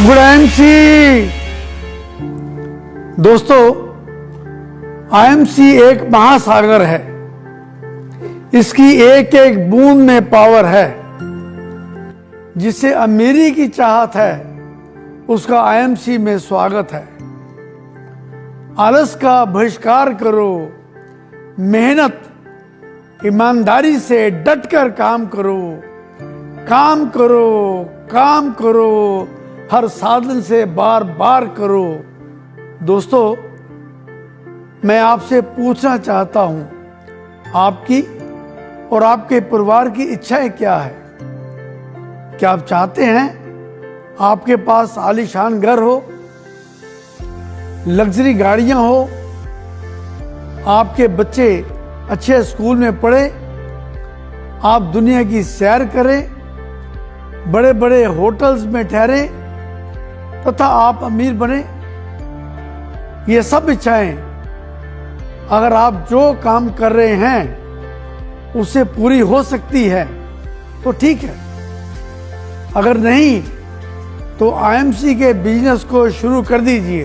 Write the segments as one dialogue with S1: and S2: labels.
S1: Good IMC. दोस्तों, IMC एक महासागर है। इसकी एक एक बूंद में पावर है। जिसे अमीरी की चाहत है उसका आईएमसी में स्वागत है। आलस का बहिष्कार करो, मेहनत ईमानदारी से डटकर काम करो, काम करो, काम करो, हर साधन से बार बार करो। दोस्तों, मैं आपसे पूछना चाहता हूं, आपकी और आपके परिवार की इच्छाएं क्या है? क्या आप चाहते हैं आपके पास आलीशान घर हो, लग्जरी गाड़ियां हो, आपके बच्चे अच्छे स्कूल में पढ़े, आप दुनिया की सैर करें, बड़े बड़े होटल्स में ठहरे तथा आप अमीर बने? ये सब इच्छाएं अगर आप जो काम कर रहे हैं उससे पूरी हो सकती है तो ठीक है। अगर नहीं तो आईएमसी के बिजनेस को शुरू कर दीजिए।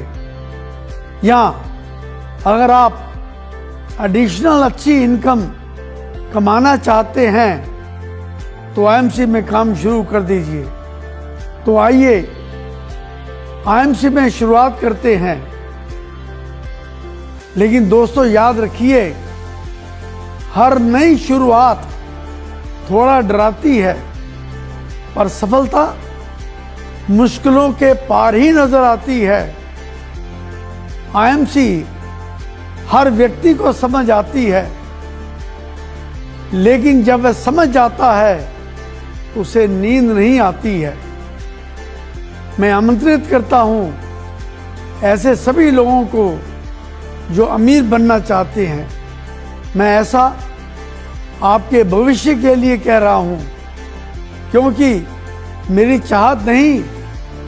S1: या अगर आप एडिशनल अच्छी इनकम कमाना चाहते हैं तो आईएमसी में काम शुरू कर दीजिए। तो आइए आईएमसी में शुरुआत करते हैं। लेकिन दोस्तों, याद रखिए, हर नई शुरुआत थोड़ा डराती है, पर सफलता मुश्किलों के पार ही नजर आती है। आईएमसी हर व्यक्ति को समझ आती है, लेकिन जब वह समझ जाता है उसे नींद नहीं आती है। मैं आमंत्रित करता हूं ऐसे सभी लोगों को जो अमीर बनना चाहते हैं। मैं ऐसा आपके भविष्य के लिए कह रहा हूं, क्योंकि मेरी चाहत नहीं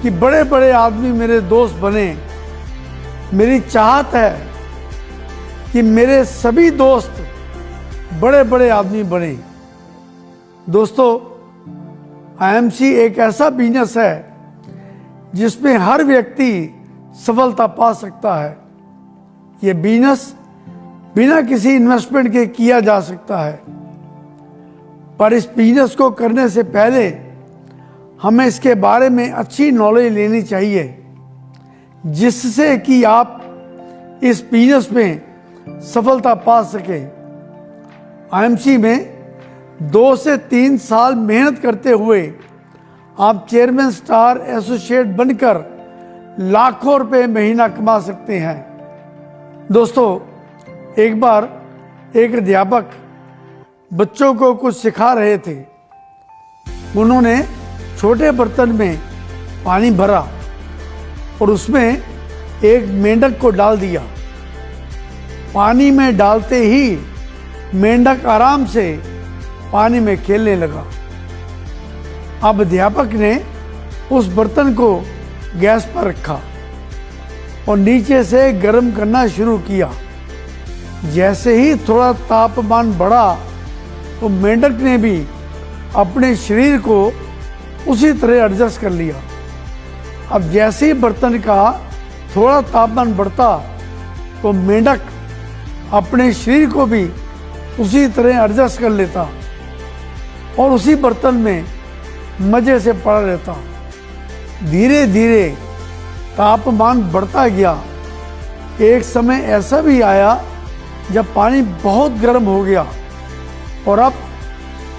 S1: कि बड़े बड़े आदमी मेरे दोस्त बने। मेरी चाहत है कि मेरे सभी दोस्त बड़े बड़े आदमी बने। दोस्तों, आईएमसी एक ऐसा बिजनेस है जिसमें हर व्यक्ति सफलता पा सकता है। यह बिजनेस बिना किसी इन्वेस्टमेंट के किया जा सकता है, पर इस बिजनेस को करने से पहले हमें इसके बारे में अच्छी नॉलेज लेनी चाहिए, जिससे कि आप इस बिजनेस में सफलता पा सके। आईएमसी में 2 से 3 साल मेहनत करते हुए आप चेयरमैन स्टार एसोसिएट बनकर लाखों रुपए महीना कमा सकते हैं। दोस्तों, एक बार एक अध्यापक बच्चों को कुछ सिखा रहे थे। उन्होंने छोटे बर्तन में पानी भरा और उसमें एक मेंढक को डाल दिया। पानी में डालते ही मेंढक आराम से पानी में खेलने लगा। अब अध्यापक ने उस बर्तन को गैस पर रखा और नीचे से गर्म करना शुरू किया। जैसे ही थोड़ा तापमान बढ़ा तो मेंढक ने भी अपने शरीर को उसी तरह एडजस्ट कर लिया। अब जैसे ही बर्तन का थोड़ा तापमान बढ़ता तो मेंढक अपने शरीर को भी उसी तरह एडजस्ट कर लेता और उसी बर्तन में मजे से पड़ा रहता। धीरे धीरे तापमान बढ़ता गया। एक समय ऐसा भी आया जब पानी बहुत गर्म हो गया और अब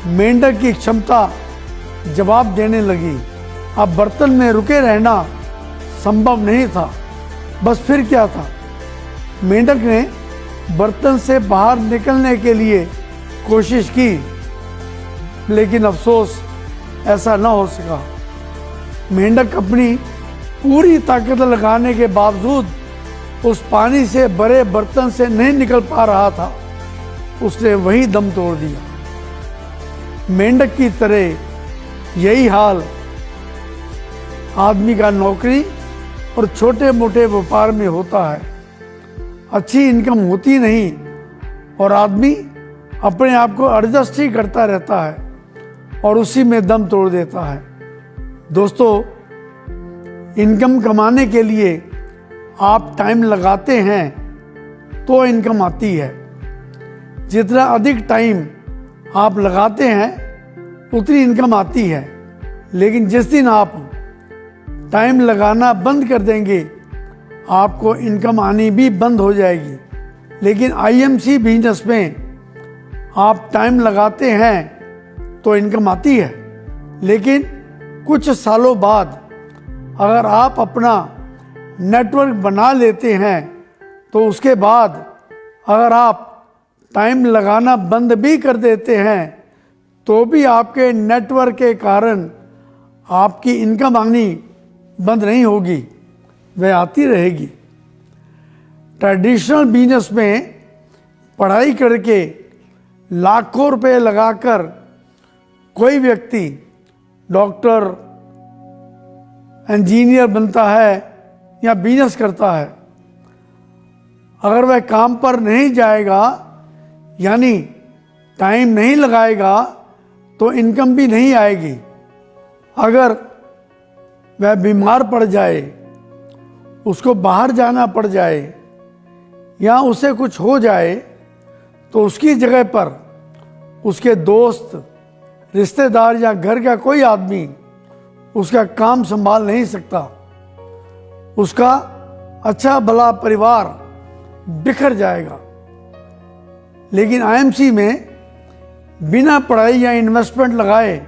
S1: मेंढक की क्षमता जवाब देने लगी। अब बर्तन में रुके रहना संभव नहीं था। बस फिर क्या था, मेंढक ने बर्तन से बाहर निकलने के लिए कोशिश की, लेकिन अफसोस ऐसा न हो सका। मेंढक अपनी पूरी ताकत लगाने के बावजूद उस पानी से भरे बर्तन से नहीं निकल पा रहा था। उसने वही दम तोड़ दिया। मेंढक की तरह यही हाल आदमी का नौकरी और छोटे मोटे व्यापार में होता है। अच्छी इनकम होती नहीं और आदमी अपने आप को एडजस्ट ही करता रहता है और उसी में दम तोड़ देता है। दोस्तों, इनकम कमाने के लिए आप टाइम लगाते हैं तो इनकम आती है। जितना अधिक टाइम आप लगाते हैं उतनी इनकम आती है। लेकिन जिस दिन आप टाइम लगाना बंद कर देंगे आपको इनकम आनी भी बंद हो जाएगी। लेकिन आईएमसी बिजनेस में आप टाइम लगाते हैं तो इनकम आती है। लेकिन कुछ सालों बाद अगर आप अपना नेटवर्क बना लेते हैं तो उसके बाद अगर आप टाइम लगाना बंद भी कर देते हैं तो भी आपके नेटवर्क के कारण आपकी इनकम आनी बंद नहीं होगी, वह आती रहेगी। ट्रेडिशनल बिजनेस में पढ़ाई करके लाखों रुपए लगाकर कोई व्यक्ति डॉक्टर, इंजीनियर बनता है या बिजनेस करता है। अगर वह काम पर नहीं जाएगा यानी टाइम नहीं लगाएगा तो इनकम भी नहीं आएगी। अगर वह बीमार पड़ जाए, उसको बाहर जाना पड़ जाए या उसे कुछ हो जाए तो उसकी जगह पर उसके दोस्त, रिश्तेदार या घर का कोई आदमी उसका काम संभाल नहीं सकता। उसका अच्छा भला परिवार बिखर जाएगा। लेकिन आईएमसी में बिना पढ़ाई या इन्वेस्टमेंट लगाए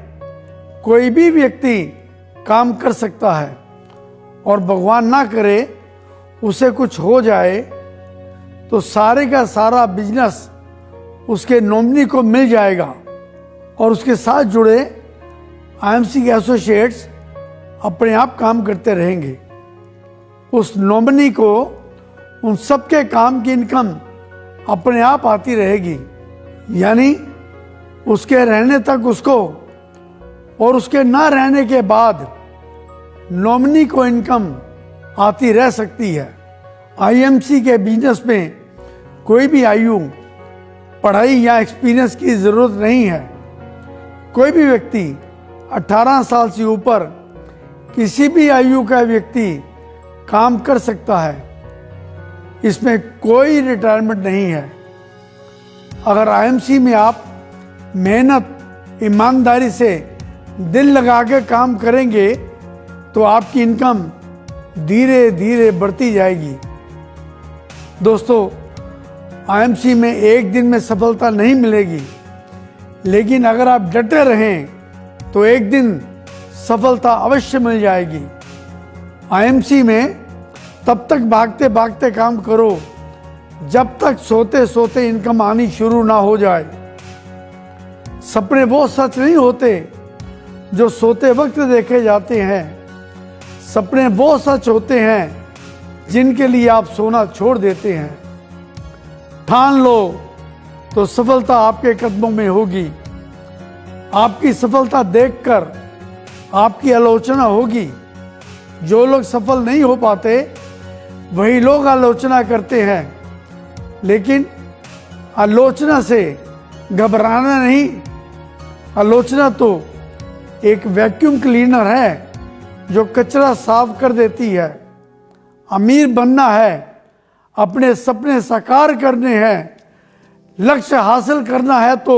S1: कोई भी व्यक्ति काम कर सकता है और भगवान ना करे उसे कुछ हो जाए तो सारे का सारा बिजनेस उसके नॉमिनी को मिल जाएगा और उसके साथ जुड़े आईएमसी के एसोसिएट्स अपने आप काम करते रहेंगे। उस नॉमिनी को उन सबके काम की इनकम अपने आप आती रहेगी। यानी उसके रहने तक उसको और उसके ना रहने के बाद नॉमिनी को इनकम आती रह सकती है। आईएमसी के बिजनेस में कोई भी आयु, पढ़ाई या एक्सपीरियंस की ज़रूरत नहीं है। कोई भी व्यक्ति 18 साल से ऊपर किसी भी आयु का व्यक्ति काम कर सकता है। इसमें कोई रिटायरमेंट नहीं है। अगर आईएमसी में आप मेहनत, ईमानदारी से दिल लगा के काम करेंगे तो आपकी इनकम धीरे धीरे बढ़ती जाएगी। दोस्तों, आईएमसी में एक दिन में सफलता नहीं मिलेगी, लेकिन अगर आप डटे रहें तो एक दिन सफलता अवश्य मिल जाएगी। आईएमसी में तब तक भागते भागते काम करो जब तक सोते सोते इनकम आनी शुरू ना हो जाए। सपने वो सच नहीं होते जो सोते वक्त देखे जाते हैं। सपने वो सच होते हैं जिनके लिए आप सोना छोड़ देते हैं। ठान लो तो सफलता आपके कदमों में होगी। आपकी सफलता देखकर आपकी आलोचना होगी। जो लोग सफल नहीं हो पाते वही लोग आलोचना करते हैं। लेकिन आलोचना से घबराना नहीं। आलोचना तो एक वैक्यूम क्लीनर है जो कचरा साफ कर देती है। अमीर बनना है, अपने सपने साकार करने हैं, लक्ष्य हासिल करना है तो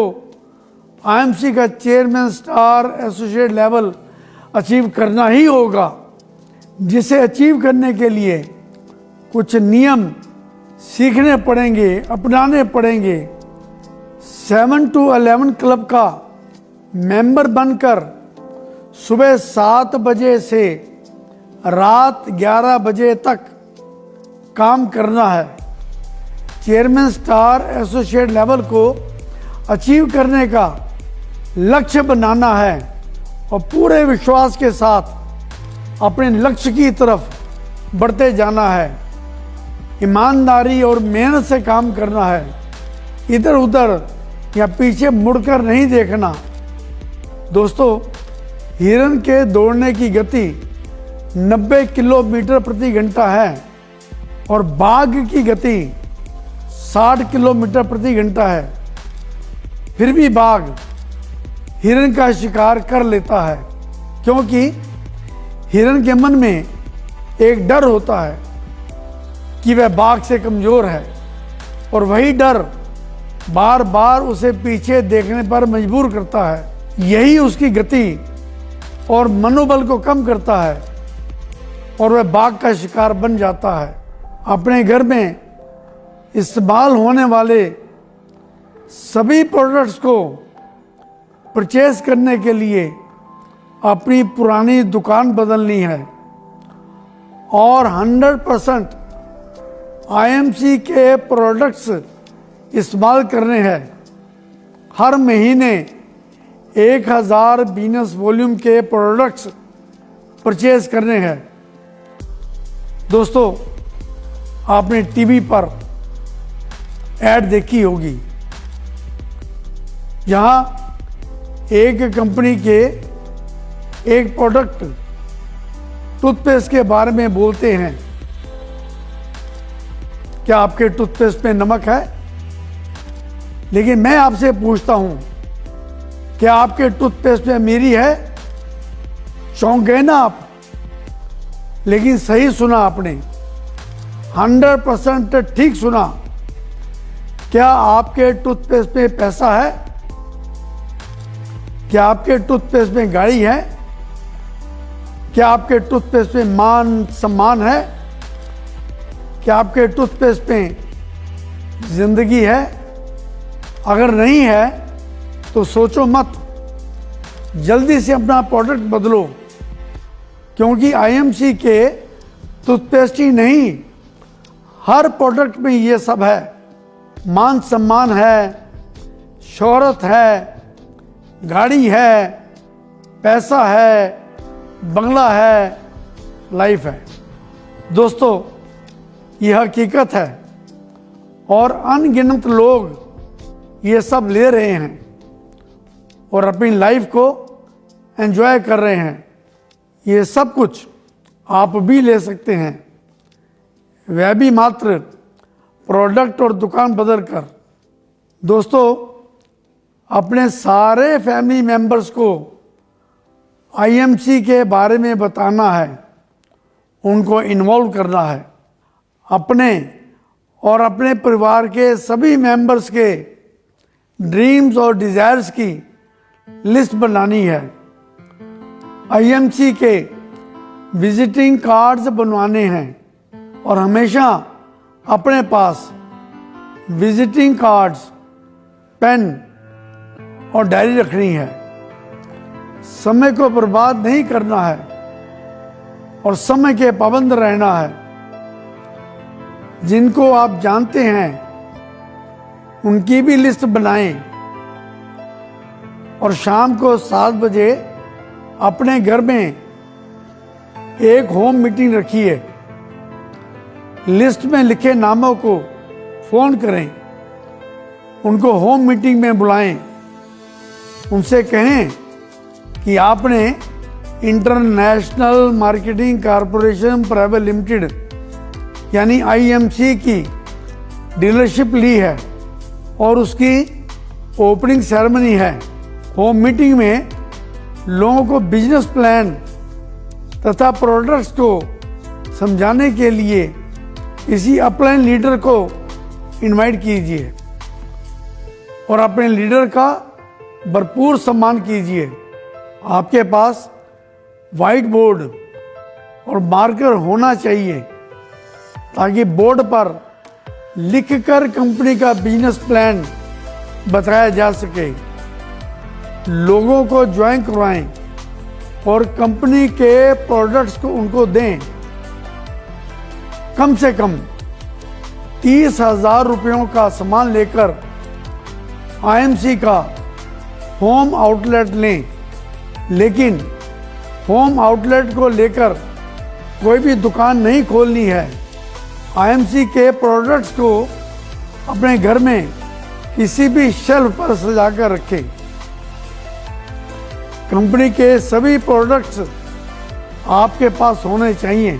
S1: आईएमसी का chairman star associate level achieve करना ही होगा। जिसे अचीव करने के लिए कुछ नियम सीखने पड़ेंगे, अपनाने पड़ेंगे। 7 to 11 क्लब का मेंबर बनकर सुबह 7 बजे से रात 11 बजे तक काम करना है। चेयरमैन स्टार एसोसिएट लेवल को अचीव करने का लक्ष्य बनाना है और पूरे विश्वास के साथ अपने लक्ष्य की तरफ बढ़ते जाना है। ईमानदारी और मेहनत से काम करना है। इधर उधर या पीछे मुड़कर नहीं देखना। दोस्तों, हिरन के दौड़ने की गति 90 किलोमीटर प्रति घंटा है और बाघ की गति 60 किलोमीटर प्रति घंटा है। फिर भी बाघ हिरन का शिकार कर लेता है क्योंकि हिरन के मन में एक डर होता है कि वह बाघ से कमज़ोर है, और वही डर बार बार उसे पीछे देखने पर मजबूर करता है। यही उसकी गति और मनोबल को कम करता है और वह बाघ का शिकार बन जाता है। अपने घर में इस्तेमाल होने वाले सभी प्रोडक्ट्स को परचेज करने के लिए अपनी पुरानी दुकान बदलनी है और 100% आईएमसी के प्रोडक्ट्स इस्तेमाल करने हैं। हर महीने 1000 बिजनेस वॉल्यूम के प्रोडक्ट्स परचेज करने हैं। दोस्तों, आपने टीवी पर ऐड देखी होगी, जहां एक कंपनी के एक प्रोडक्ट टूथपेस्ट के बारे में बोलते हैं। क्या आपके टूथपेस्ट में नमक है? लेकिन मैं आपसे पूछता हूं, क्या आपके टूथपेस्ट में मिरी है? चौंक गए ना आप? लेकिन सही सुना आपने, 100% ठीक सुना। क्या आपके टूथपेस्ट में पैसा है? क्या आपके टूथपेस्ट में गाड़ी है? क्या आपके टूथपेस्ट में मान सम्मान है? क्या आपके टूथपेस्ट में जिंदगी है? अगर नहीं है तो सोचो मत, जल्दी से अपना प्रोडक्ट बदलो, क्योंकि आईएमसी के टूथपेस्ट ही नहीं, हर प्रोडक्ट में ये सब है। मान सम्मान है, शोहरत है, गाड़ी है, पैसा है, बंगला है, लाइफ है। दोस्तों, यह हकीकत है और अनगिनत लोग ये सब ले रहे हैं और अपनी लाइफ को एंजॉय कर रहे हैं। ये सब कुछ आप भी ले सकते हैं, वह भी मात्र प्रोडक्ट और दुकान बदल कर। दोस्तों, अपने सारे फैमिली मेंबर्स को आईएमसी के बारे में बताना है, उनको इन्वॉल्व करना है। अपने और अपने परिवार के सभी मेंबर्स के ड्रीम्स और डिज़ायर्स की लिस्ट बनानी है। आईएमसी के विजिटिंग कार्ड्स बनवाने हैं और हमेशा अपने पास विजिटिंग कार्ड्स, पेन और डायरी रखनी है। समय को बर्बाद नहीं करना है और समय के पाबंद रहना है। जिनको आप जानते हैं उनकी भी लिस्ट बनाएं और शाम को 7 बजे अपने घर में एक होम मीटिंग रखिए। लिस्ट में लिखे नामों को फोन करें, उनको होम मीटिंग में बुलाएं, उनसे कहें कि आपने international marketing corporation private limited यानी आईएमसी की डीलरशिप ली है और उसकी ओपनिंग सेरेमनी है। होम मीटिंग में लोगों को बिजनेस प्लान तथा प्रोडक्ट्स को समझाने के लिए किसी अपलाइन लीडर को इनवाइट कीजिए और अपने लीडर का भरपूर सम्मान कीजिए। आपके पास वाइट बोर्ड और मार्कर होना चाहिए ताकि बोर्ड पर लिखकर कंपनी का बिजनेस प्लान बताया जा सके। लोगों को ज्वाइन करवाएं और कंपनी के प्रोडक्ट्स को उनको दें। कम से कम 30,000 रुपयों का सामान लेकर आईएमसी का होम आउटलेट लें, लेकिन होम आउटलेट को लेकर कोई भी दुकान नहीं खोलनी है। आईएमसी के प्रोडक्ट्स को अपने घर में किसी भी शेल्फ पर सजा कर रखें। कंपनी के सभी प्रोडक्ट्स आपके पास होने चाहिए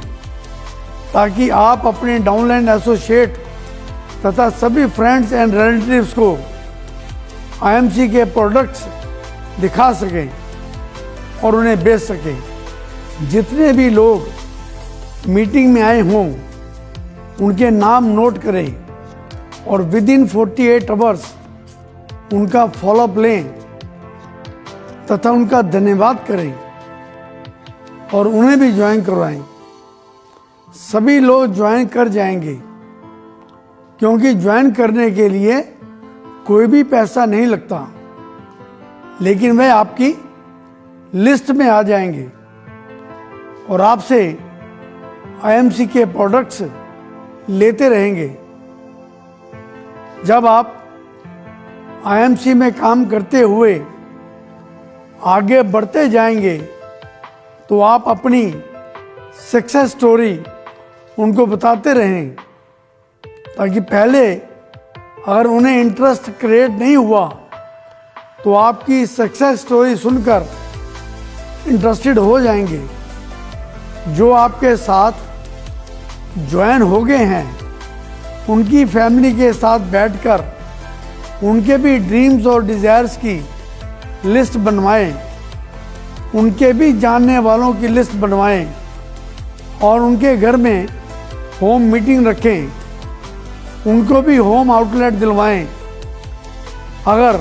S1: ताकि आप अपने डाउनलाइन एसोसिएट तथा सभी फ्रेंड्स एंड रिलेटिव्स को आईएमसी के प्रोडक्ट्स दिखा सकें और उन्हें बेच सकें। जितने भी लोग मीटिंग में आए हों उनके नाम नोट करें और विद इन 48 आवर्स उनका फॉलोअप लें तथा उनका धन्यवाद करें और उन्हें भी ज्वाइन करवाएं। सभी लोग ज्वाइन कर जाएंगे क्योंकि ज्वाइन करने के लिए कोई भी पैसा नहीं लगता, लेकिन वह आपकी लिस्ट में आ जाएंगे और आपसे आईएमसी के प्रोडक्ट्स लेते रहेंगे। जब आप आईएमसी में काम करते हुए आगे बढ़ते जाएंगे तो आप अपनी सक्सेस स्टोरी उनको बताते रहें, ताकि पहले अगर उन्हें इंटरेस्ट क्रिएट नहीं हुआ तो आपकी सक्सेस स्टोरी सुनकर इंटरेस्टेड हो जाएंगे। जो आपके साथ ज्वाइन हो गए हैं उनकी फैमिली के साथ बैठकर उनके भी ड्रीम्स और डिज़ायर्स की लिस्ट बनवाएं, उनके भी जानने वालों की लिस्ट बनवाएं और उनके घर में होम मीटिंग रखें, उनको भी होम आउटलेट दिलवाएं। अगर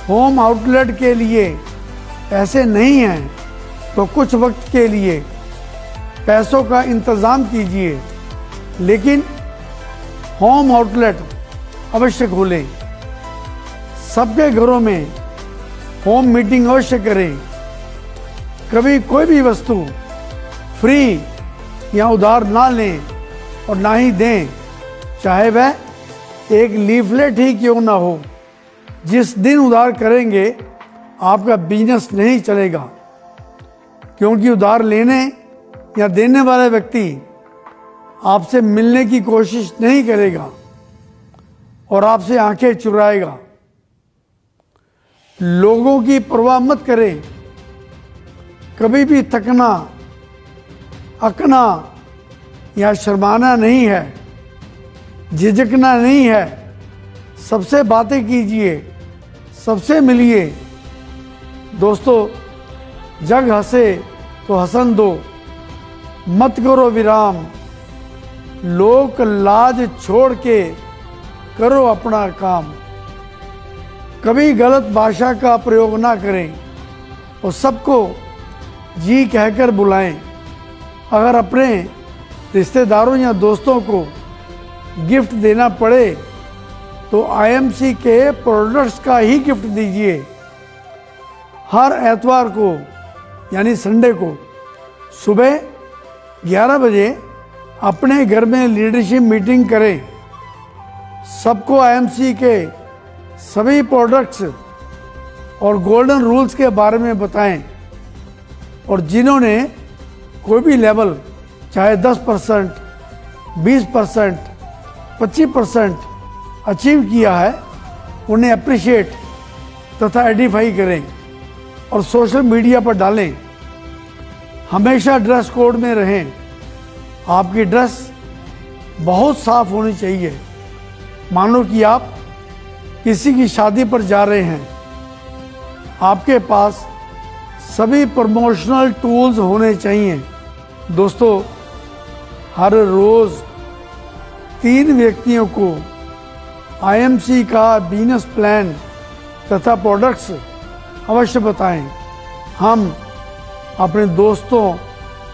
S1: होम आउटलेट के लिए पैसे नहीं हैं तो कुछ वक्त के लिए पैसों का इंतज़ाम कीजिए, लेकिन होम आउटलेट अवश्य खोलें। सबके घरों में होम मीटिंग अवश्य करें। कभी कोई भी वस्तु फ्री या उधार ना लें और ना ही दें, चाहे वह एक लीफलेट ही क्यों ना हो। जिस दिन उधार करेंगे आपका बिजनेस नहीं चलेगा, क्योंकि उधार लेने या देने वाला व्यक्ति आपसे मिलने की कोशिश नहीं करेगा और आपसे आंखें चुराएगा। लोगों की परवाह मत करें। कभी भी थकना, अकना या शर्माना नहीं है, झिझकना नहीं है। सबसे बातें कीजिए, सबसे मिलिए। दोस्तों, जग हंसे तो हंसन दो, मत करो विराम। लोक लाज छोड़ के करो अपना काम। कभी गलत भाषा का प्रयोग ना करें और सबको जी कहकर बुलाएं। अगर अपने रिश्तेदारों या दोस्तों को गिफ्ट देना पड़े तो आईएमसी के प्रोडक्ट्स का ही गिफ्ट दीजिए। हर एतवार को यानी संडे को सुबह 11 बजे अपने घर में लीडरशिप मीटिंग करें। सबको आईएमसी के सभी प्रोडक्ट्स और गोल्डन रूल्स के बारे में बताएं और जिन्होंने कोई भी लेवल, चाहे 10%, 20%, 25% अचीव किया है, उन्हें अप्रिशिएट तथा एडिफाई करें और सोशल मीडिया पर डालें। हमेशा ड्रेस कोड में रहें। आपकी ड्रेस बहुत साफ होनी चाहिए, मानो कि आप किसी की शादी पर जा रहे हैं। आपके पास सभी प्रमोशनल टूल्स होने चाहिए। दोस्तों, हर रोज़ 3 व्यक्तियों को आईएमसी का बिजनेस प्लान तथा प्रोडक्ट्स अवश्य बताएं। हम अपने दोस्तों,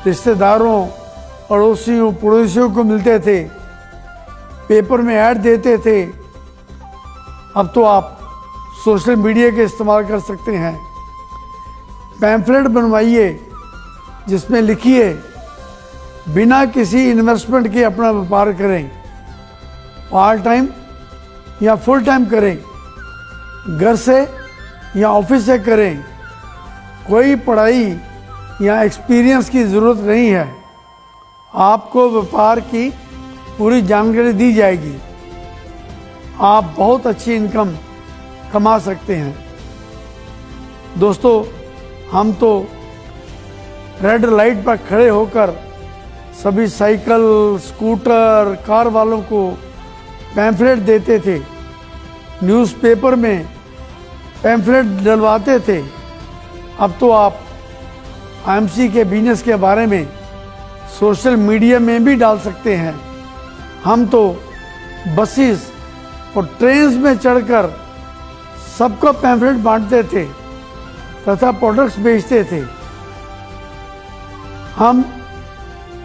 S1: रिश्तेदारों, पड़ोसियों को मिलते थे, पेपर में ऐड देते थे। अब तो आप सोशल मीडिया के इस्तेमाल कर सकते हैं। पैम्फलेट बनवाइए जिसमें लिखिए, बिना किसी इन्वेस्टमेंट के अपना व्यापार करें। पार्ट टाइम या फुल टाइम करें, घर से या ऑफिस से करें। कोई पढ़ाई या एक्सपीरियंस की ज़रूरत नहीं है। आपको व्यापार की पूरी जानकारी दी जाएगी। आप बहुत अच्छी इनकम कमा सकते हैं। दोस्तों, हम तो रेड लाइट पर खड़े होकर सभी साइकिल, स्कूटर, कार वालों को पैम्फलेट देते थे, न्यूज़पेपर में पैम्फलेट डलवाते थे। अब तो आप आईएमसी के बिजनेस के बारे में सोशल मीडिया में भी डाल सकते हैं। हम तो बसेस और ट्रेन्स में चढ़कर सबको पैम्फलेट बांटते थे तथा प्रोडक्ट्स बेचते थे। हम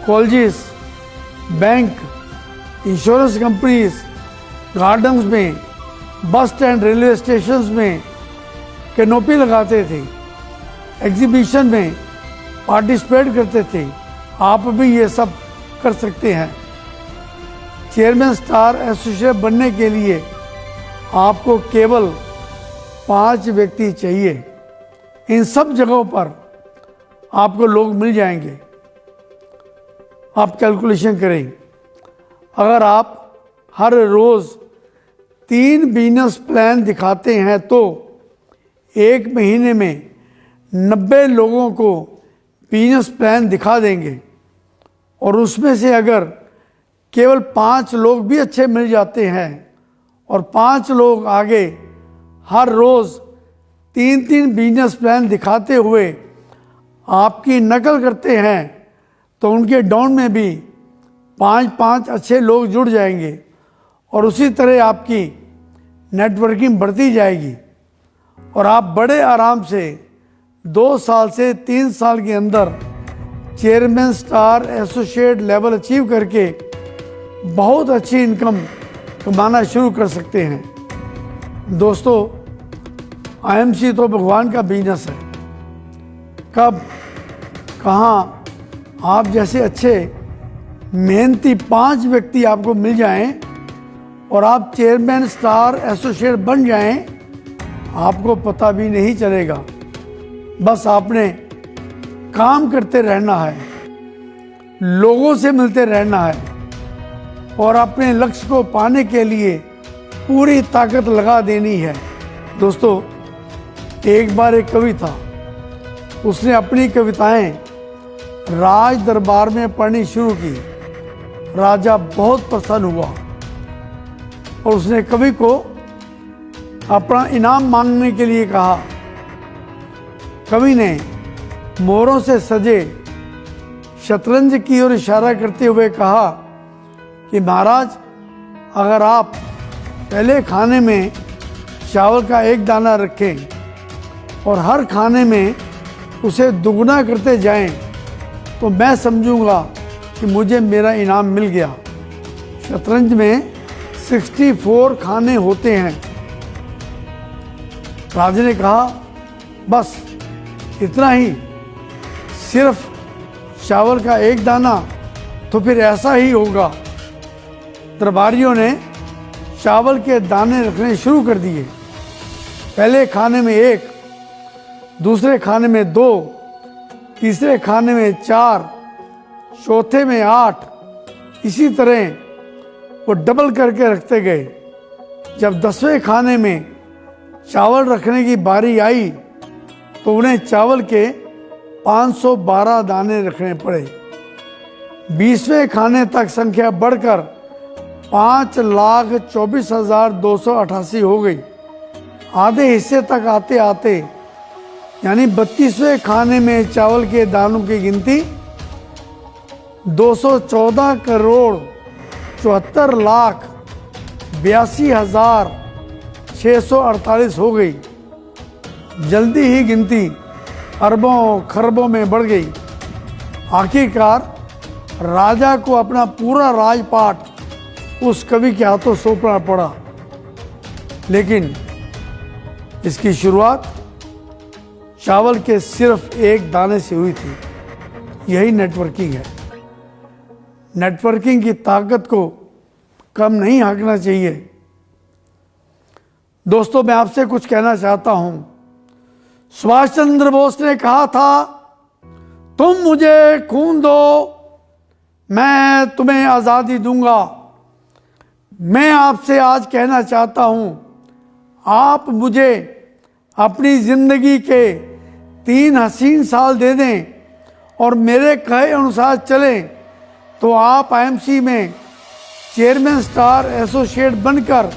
S1: colleges, bank, insurance companies, gardens में, बस स्टैंड, रेलवे स्टेशंस में कैनोपी लगाते थे, एग्जीबिशन में पार्टिसिपेट करते थे। आप भी ये सब कर सकते हैं। चेयरमैन स्टार एसोसिएट बनने के लिए आपको केवल 5 व्यक्ति चाहिए। इन सब जगहों पर आपको लोग मिल जाएंगे। आप कैलकुलेशन करें, अगर आप हर रोज़ 3 बिजनेस प्लान दिखाते हैं तो 1 महीने में 90 लोगों को बिजनेस प्लान दिखा देंगे। और उसमें से अगर केवल 5 लोग भी अच्छे मिल जाते हैं और 5 लोग आगे हर रोज़ 3-3 बिजनेस प्लान दिखाते हुए आपकी नकल करते हैं तो उनके डाउन में भी 5-5 अच्छे लोग जुड़ जाएंगे और उसी तरह आपकी नेटवर्किंग बढ़ती जाएगी और आप बड़े आराम से 2 साल से 3 साल के अंदर chairman star associate level achieve करके बहुत अच्छी इनकम कमाना शुरू कर सकते हैं। दोस्तों, आईएमसी तो भगवान का बिजनेस है। कब, कहाँ आप जैसे अच्छे मेहनती 5 व्यक्ति आपको मिल जाएं और आप चेयरमैन स्टार एसोसिएट बन जाएं, आपको पता भी नहीं चलेगा। बस आपने काम करते रहना है, लोगों से मिलते रहना है और अपने लक्ष्य को पाने के लिए पूरी ताकत लगा देनी है। दोस्तों, एक बार एक कवि था, उसने अपनी कविताएं राज दरबार में पढ़नी शुरू की। राजा बहुत प्रसन्न हुआ और उसने कवि को अपना इनाम मांगने के लिए कहा। कवि ने मोरों से सजे शतरंज की ओर इशारा करते हुए कहा कि महाराज, अगर आप पहले खाने में चावल का 1 दाना रखें और हर खाने में उसे दुगना करते जाएं, तो मैं समझूंगा कि मुझे मेरा इनाम मिल गया। शतरंज में 64 खाने होते हैं। राजा ने कहा, बस इतना ही, सिर्फ चावल का 1 दाना, तो फिर ऐसा ही होगा। दरबारियों ने चावल के दाने रखने शुरू कर दिए। पहले खाने में 1, दूसरे खाने में 2, तीसरे खाने में 4, चौथे में 8, इसी तरह वो डबल करके रखते गए। जब 10वें खाने में चावल रखने की बारी आई तो उन्हें चावल के 512 दाने रखने पड़े। 20वें खाने तक संख्या बढ़कर 5,24,288 हो गई। आधे हिस्से तक आते आते यानी 32वें खाने में चावल के दानों की गिनती 214,82,82,648 हो गई। जल्दी ही गिनती अरबों खरबों में बढ़ गई। आखिरकार राजा को अपना पूरा राजपाट उस कवि के हाथों सौंपना पड़ा। लेकिन इसकी शुरुआत चावल के सिर्फ 1 दाने से हुई थी। यही नेटवर्किंग है। नेटवर्किंग की ताकत को कम नहीं आंकना चाहिए। दोस्तों, मैं आपसे कुछ कहना चाहता हूं। सुभाष चंद्र बोस ने कहा था, तुम मुझे खून दो, मैं तुम्हें आज़ादी दूंगा। मैं आपसे आज कहना चाहता हूं, आप मुझे अपनी जिंदगी के 3 हसीन साल दे दें और मेरे कहे अनुसार चलें तो आप आईएमसी में चेयरमैन स्टार एसोसिएट बनकर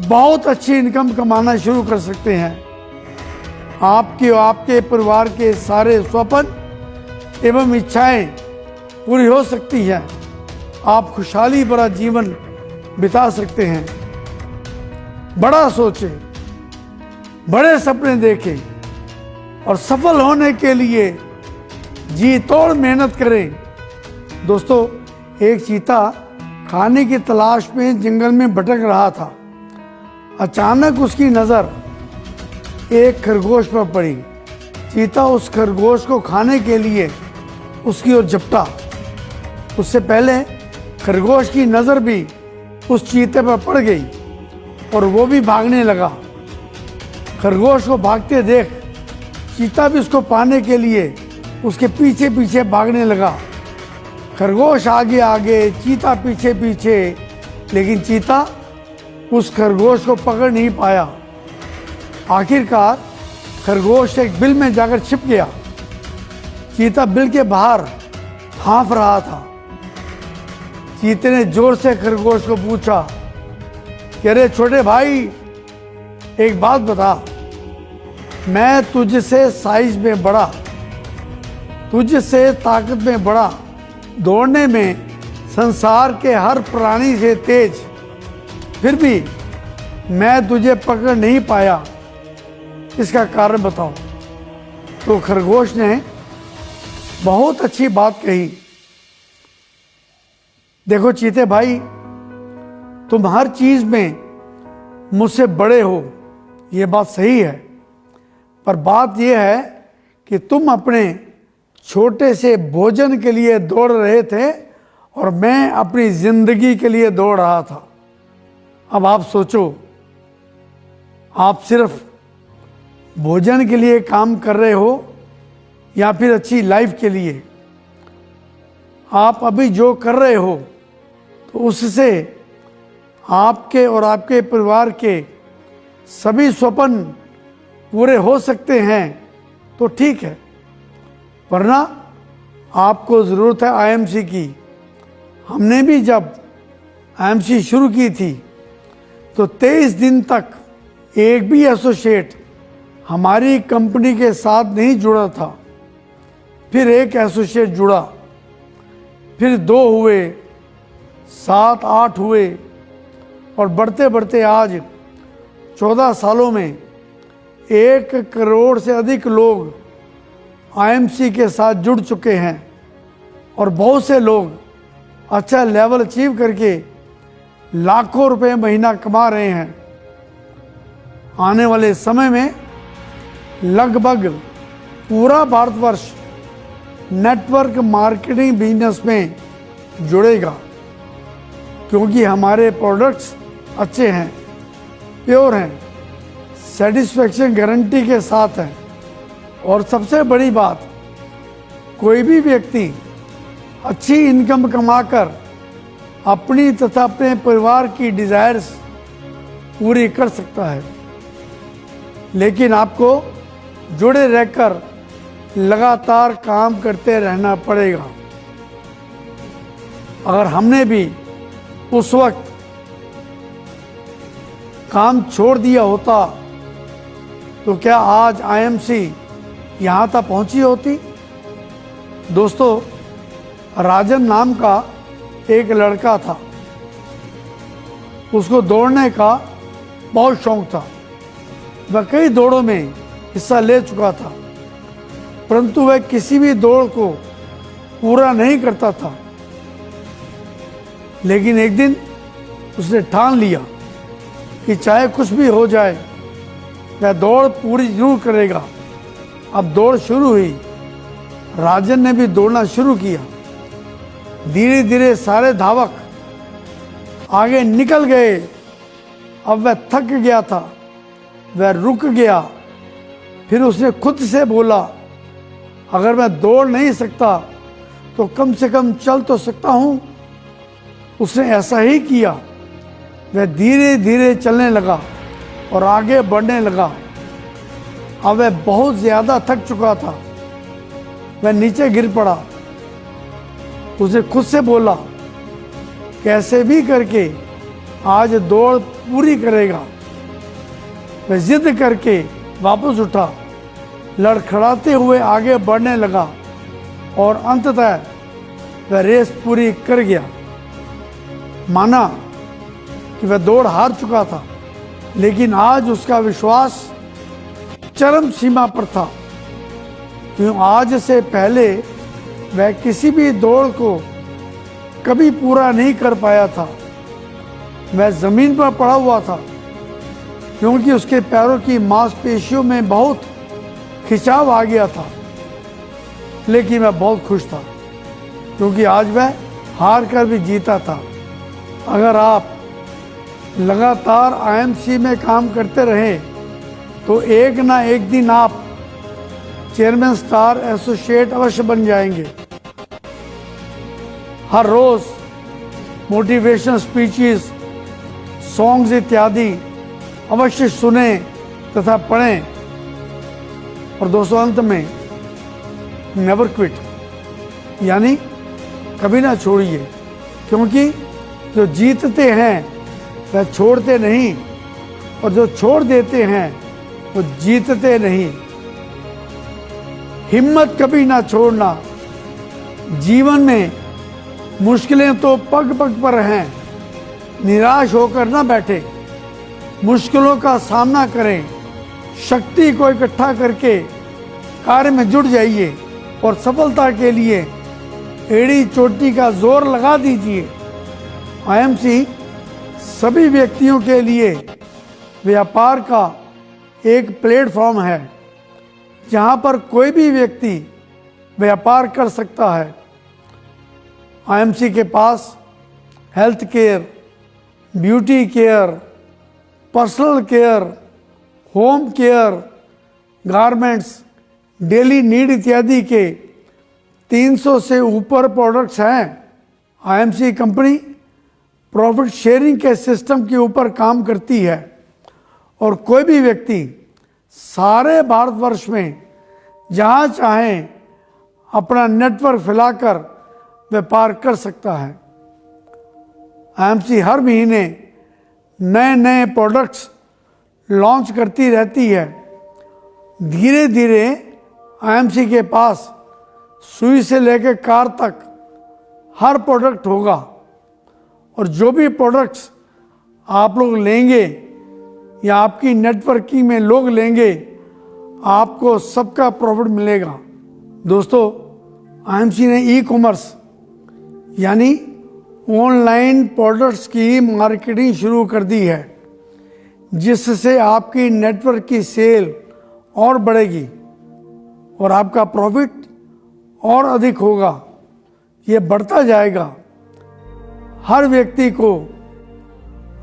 S1: बहुत अच्छी इनकम कमाना शुरू कर सकते हैं। आपके और आपके परिवार के सारे स्वप्न एवं इच्छाएं पूरी हो सकती है। आप खुशहाली भरा जीवन बिता सकते हैं। बड़ा सोचें, बड़े सपने देखें और सफल होने के लिए जी तोड़ मेहनत करें। दोस्तों, एक चीता खाने की तलाश में जंगल में भटक रहा था। अचानक उसकी नज़र एक खरगोश पर पड़ी। चीता उस खरगोश को खाने के लिए उसकी ओर झपटा। उससे पहले खरगोश की नज़र भी उस चीते पर पड़ गई और वो भी भागने लगा। खरगोश को भागते देख चीता भी उसको पाने के लिए उसके पीछे पीछे भागने लगा। खरगोश आगे आगे, चीता पीछे पीछे, लेकिन चीता उस खरगोश को पकड़ नहीं पाया। आखिरकार खरगोश एक बिल में जाकर छिप गया। चीता बिल के बाहर हाँफ रहा था। चीते ने जोर से खरगोश को पूछा कि अरे छोटे भाई, एक बात बता, मैं तुझसे साइज में बड़ा, तुझसे ताकत में बड़ा, दौड़ने में संसार के हर प्राणी से तेज, फिर भी मैं तुझे पकड़ नहीं पाया, इसका कारण बताओ। तो खरगोश ने बहुत अच्छी बात कही। देखो चीते भाई, तुम हर चीज में मुझसे बड़े हो, ये बात सही है, पर बात यह है कि तुम अपने छोटे से भोजन के लिए दौड़ रहे थे और मैं अपनी जिंदगी के लिए दौड़ रहा था। अब आप सोचो, आप सिर्फ भोजन के लिए काम कर रहे हो या फिर अच्छी लाइफ के लिए। आप अभी जो कर रहे हो तो उससे आपके और आपके परिवार के सभी स्वप्न पूरे हो सकते हैं तो ठीक है, वरना आपको ज़रूरत है आईएमसी की। हमने भी जब आईएमसी शुरू की थी तो 23 दिन तक एक भी एसोसिएट हमारी कंपनी के साथ नहीं जुड़ा था। फिर एक एसोसिएट जुड़ा, फिर 2 हुए, 7, 8 हुए और बढ़ते बढ़ते आज 14 सालों में 1 करोड़ से अधिक लोग आईएमसी के साथ जुड़ चुके हैं और बहुत से लोग अच्छा लेवल अचीव करके लाखों रुपए महीना कमा रहे हैं। आने वाले समय में लगभग पूरा भारतवर्ष नेटवर्क मार्केटिंग बिजनेस में जुड़ेगा, क्योंकि हमारे प्रोडक्ट्स अच्छे हैं, प्योर हैं, सेटिस्फैक्शन गारंटी के साथ हैं और सबसे बड़ी बात, कोई भी व्यक्ति अच्छी इनकम कमाकर अपनी तथा अपने परिवार की डिज़ायर्स पूरी कर सकता है। लेकिन आपको जुड़े रहकर लगातार काम करते रहना पड़ेगा। अगर हमने भी उस वक्त काम छोड़ दिया होता तो क्या आज आईएमसी यहाँ तक पहुँची होती? दोस्तों, राजन नाम का एक लड़का था। उसको दौड़ने का बहुत शौक था। वह कई दौड़ों में हिस्सा ले चुका था, परंतु वह किसी भी दौड़ को पूरा नहीं करता था। लेकिन एक दिन उसने ठान लिया कि चाहे कुछ भी हो जाए वह दौड़ पूरी जरूर करेगा। अब दौड़ शुरू हुई। राजन ने भी दौड़ना शुरू किया। धीरे धीरे सारे धावक आगे निकल गए। अब वह थक गया था, वह रुक गया। फिर उसने खुद से बोला, अगर मैं दौड़ नहीं सकता तो कम से कम चल तो सकता हूँ। उसने ऐसा ही किया। वह धीरे धीरे चलने लगा और आगे बढ़ने लगा। अब वह बहुत ज़्यादा थक चुका था। वह नीचे गिर पड़ा। उसने खुद से बोला, कैसे भी करके आज दौड़ पूरी करेगा। वह जिद करके वापस उठा, लड़खड़ाते हुए आगे बढ़ने लगा और अंततः वह रेस पूरी कर गया। माना कि वह दौड़ हार चुका था, लेकिन आज उसका विश्वास चरम सीमा पर था, क्यों आज से पहले वह किसी भी दौड़ को कभी पूरा नहीं कर पाया था। वह जमीन पर पड़ा हुआ था क्योंकि उसके पैरों की मांसपेशियों में बहुत खिंचाव आ गया था, लेकिन वह बहुत खुश था क्योंकि आज वह हार कर भी जीता था। अगर आप लगातार आईएमसी में काम करते रहे तो एक ना एक दिन आप चेयरमैन स्टार एसोसिएट अवश्य बन जाएंगे। हर रोज मोटिवेशनल स्पीचेस, सॉन्ग्स इत्यादि अवश्य सुने तथा पढ़ें। और दोस्तों, अंत में नेवर क्विट, यानी कभी ना छोड़िए, क्योंकि जो जीतते हैं वह छोड़ते नहीं और जो छोड़ देते हैं वो जीतते नहीं। हिम्मत कभी ना छोड़ना। जीवन में मुश्किलें तो पग पग पर हैं, निराश होकर ना बैठे, मुश्किलों का सामना करें, शक्ति को इकट्ठा करके कार्य में जुट जाइए और सफलता के लिए एड़ी चोटी का जोर लगा दीजिए। आईएमसी सभी व्यक्तियों के लिए व्यापार का एक प्लेटफॉर्म है जहां पर कोई भी व्यक्ति व्यापार कर सकता है। आईएमसी के पास health care, beauty care, personal care, home care, garments, daily need इत्यादि के 300 से ऊपर प्रोडक्ट्स हैं। आईएमसी कंपनी प्रॉफिट शेयरिंग के सिस्टम के ऊपर काम करती है और कोई भी व्यक्ति सारे भारतवर्ष में जहाँ चाहें अपना नेटवर्क फैलाकर व्यापार कर सकता है। आईएमसी हर महीने नए नए प्रोडक्ट्स लॉन्च करती रहती है। धीरे धीरे आईएमसी के पास सुई से लेकर कार तक हर प्रोडक्ट होगा और जो भी प्रोडक्ट्स आप लोग लेंगे या आपकी नेटवर्किंग में लोग लेंगे, आपको सबका प्रॉफिट मिलेगा। दोस्तों, आईएमसी ने ई कॉमर्स यानी ऑनलाइन प्रोडक्ट्स की मार्केटिंग शुरू कर दी है, जिससे आपकी नेटवर्क की सेल और बढ़ेगी और आपका प्रॉफिट और अधिक होगा। ये बढ़ता जाएगा। हर व्यक्ति को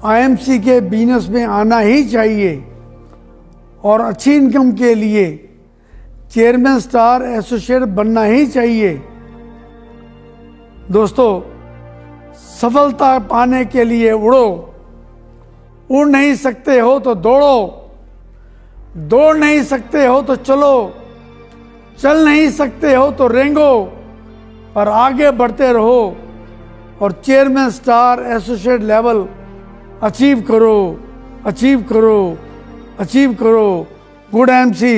S1: आईएमसी के बिजनेस में आना ही चाहिए और अच्छी इनकम के लिए चेयरमैन स्टार एसोसिएट बनना ही चाहिए। दोस्तों, सफलता पाने के लिए उड़ो, उड़ नहीं सकते हो तो दौड़ो, दौड़ नहीं सकते हो तो चलो, चल नहीं सकते हो तो रेंगो, पर आगे बढ़ते रहो और chairman star associate level achieve करो, अचीव करो, अचीव करो। Good MC.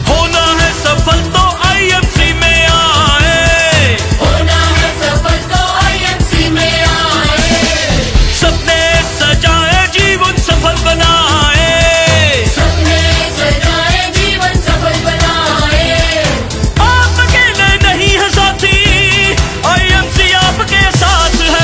S2: होना है सफल तो आईएमसी में आए,
S3: होना है सफल तो आईएमसी में आए,
S2: सपने सजाए जीवन सफल बनाए,
S3: सपने सजाए जीवन सफल बनाए।
S2: आप अकेले नहीं है साथी, आईएमसी आपके साथ है।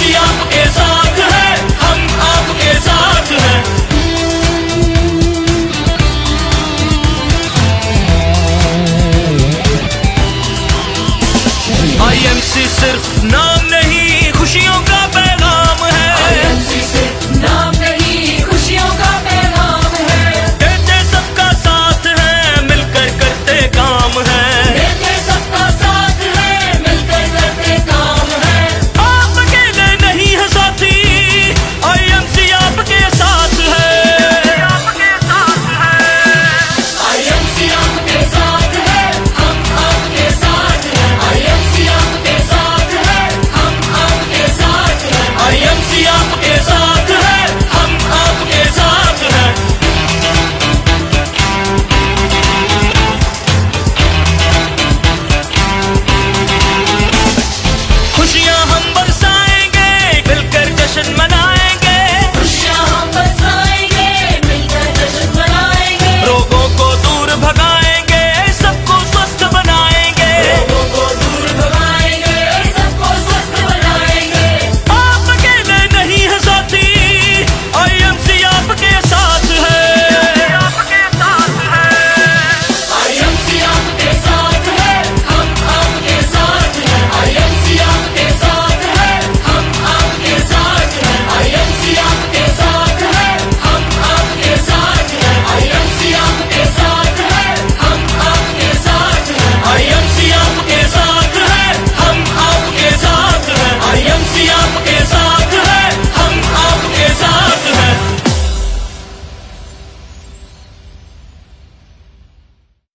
S2: आपके साथ